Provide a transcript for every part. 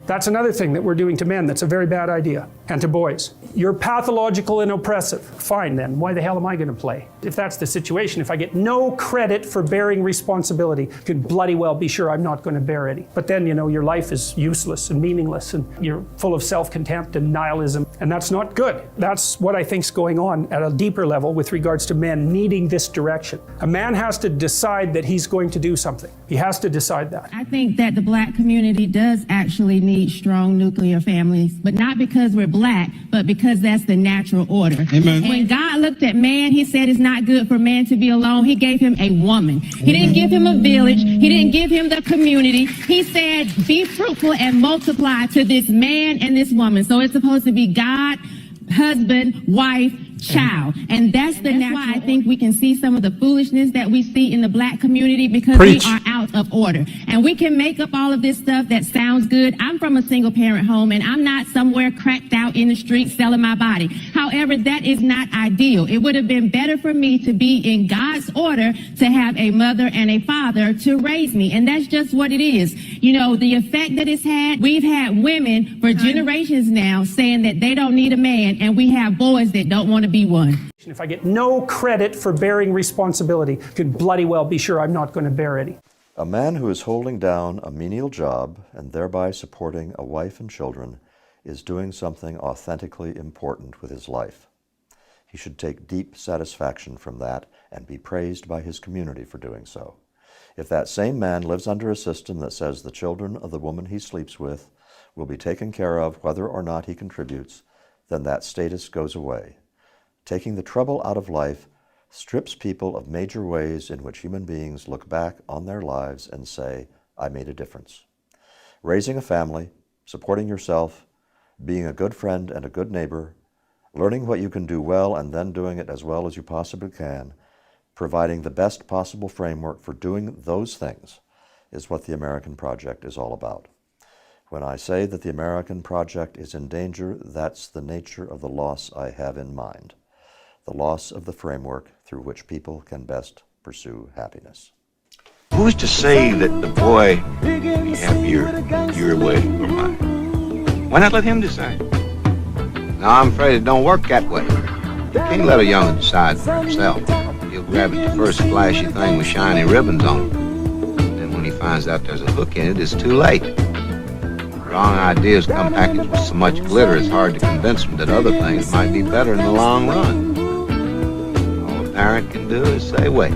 That's another thing that we're doing to men that's a very bad idea, and to boys. You're pathological and oppressive. Fine then, why the hell am I going to play? If that's the situation, if I get no credit for bearing responsibility, could bloody well be sure I'm not going to bear any. But then, you know, your life is useless and meaningless, and you're full of self-contempt and nihilism, and that's not good. That's what I think's going on at a deeper level with regards to men needing this direction. A man has to decide that he's going to do something. He has to decide that. I think that the black community does actually need strong nuclear families, but not because we're black, but because that's the natural order. Amen. When God looked at man, he said it's not good for man to be alone. He gave him a woman. He didn't give him a village. He didn't give him the community. He said, be fruitful and multiply to this man and this woman. So it's supposed to be God, husband, wife, child. And that's why I think we can see some of the foolishness that we see in the black community, because we are out of order. And we can make up all of this stuff that sounds good. I'm from a single parent home, and I'm not somewhere cracked out in the street selling my body. However, that is not ideal. It would have been better for me to be in God's order, to have a mother and a father to raise me. And that's just what it is. You know, the effect that it's had, we've had women for generations now saying that they don't need a man, and we have boys that don't want to be one. If I get no credit for bearing responsibility, could bloody well be sure I'm not going to bear any. A man who is holding down a menial job and thereby supporting a wife and children is doing something authentically important with his life. He should take deep satisfaction from that and be praised by his community for doing so. If that same man lives under a system that says the children of the woman he sleeps with will be taken care of whether or not he contributes, then that status goes away. Taking the trouble out of life strips people of major ways in which human beings look back on their lives and say, I made a difference. Raising a family, supporting yourself, being a good friend and a good neighbor, learning what you can do well and then doing it as well as you possibly can, providing the best possible framework for doing those things is what the American Project is all about. When I say that the American Project is in danger, that's the nature of the loss I have in mind. The loss of the framework through which people can best pursue happiness. Who's to say that the boy can have your way or mine? Why not let him decide? Now, I'm afraid it don't work that way. You can't let a young'un decide for himself. He'll grab at the first flashy thing with shiny ribbons on it. Then when he finds out there's a hook in it, it's too late. Wrong ideas come packaged with so much glitter, it's hard to convince them that other things might be better in the long run. All a parent can do is say, wait,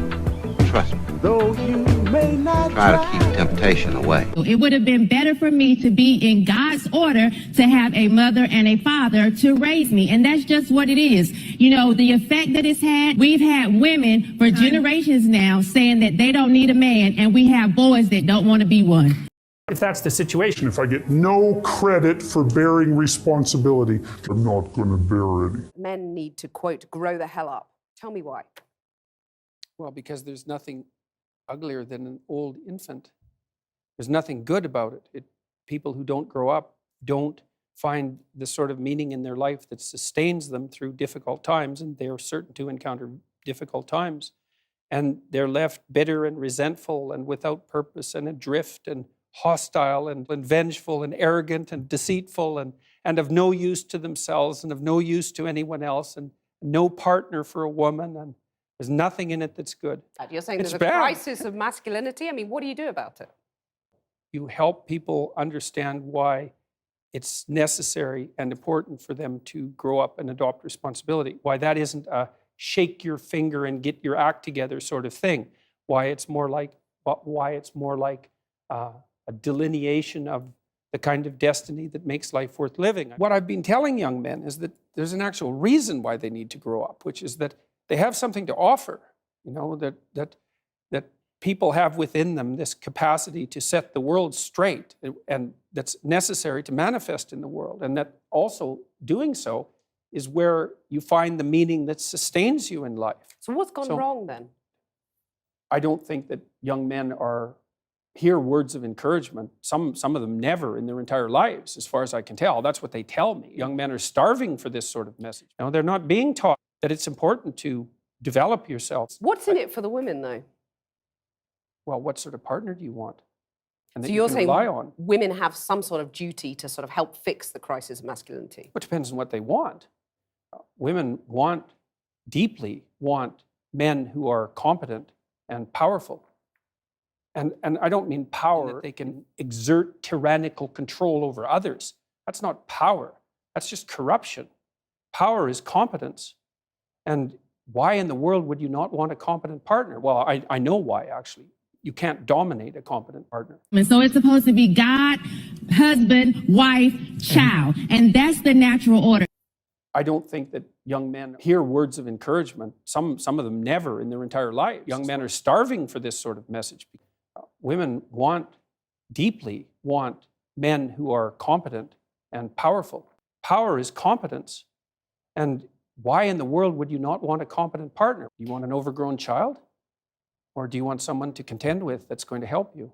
trust me. Try to keep temptation away. It would have been better for me to be in God's order, to have a mother and a father to raise me. And that's just what it is. You know, the effect that it's had, we've had women for generations now saying that they don't need a man, and we have boys that don't want to be one. If that's the situation, if I get no credit for bearing responsibility, I'm not going to bear any. Men need to, quote, grow the hell up. Tell me why. Well, because there's nothing uglier than an old infant. There's nothing good about it. People who don't grow up don't find the sort of meaning in their life that sustains them through difficult times, and they're certain to encounter difficult times. And they're left bitter and resentful and without purpose and adrift and hostile and vengeful and arrogant and deceitful and of no use to themselves and of no use to anyone else, and no partner for a woman, and there's nothing in it that's good. You're saying It's there's a bad. crisis of masculinity? I mean, what do you do about it? You help people understand why it's necessary and important for them to grow up and adopt responsibility, why that isn't a shake your finger and get your act together sort of thing, why it's more like a delineation of the kind of destiny that makes life worth living. What I've been telling young men is that there's an actual reason why they need to grow up, which is that they have something to offer, you know, that people have within them this capacity to set the world straight, and that's necessary to manifest in the world, and that also doing so is where you find the meaning that sustains you in life. So what's gone wrong then? I don't think that young men hear words of encouragement. Some of them never in their entire lives, as far as I can tell. That's what they tell me. Young men are starving for this sort of message. You know, they're not being taught that it's important to develop yourself. What's in it for the women, though? Well, what sort of partner do you want? and that So you you're can saying rely on. women have some sort of duty to sort of help fix the crisis of masculinity? It depends on what they want. Women deeply want men who are competent and powerful. And I don't mean power that they can exert tyrannical control over others. That's not power. That's just corruption. Power is competence. And why in the world would you not want a competent partner? Well, I know why, actually. You can't dominate a competent partner. And so it's supposed to be God, husband, wife, child. And that's the natural order. I don't think that young men hear words of encouragement. Some of them never in their entire life. Young men are starving for this sort of message. Women deeply want men who are competent and powerful. Power is competence. And why in the world would you not want a competent partner? Do you want an overgrown child? Or do you want someone to contend with that's going to help you?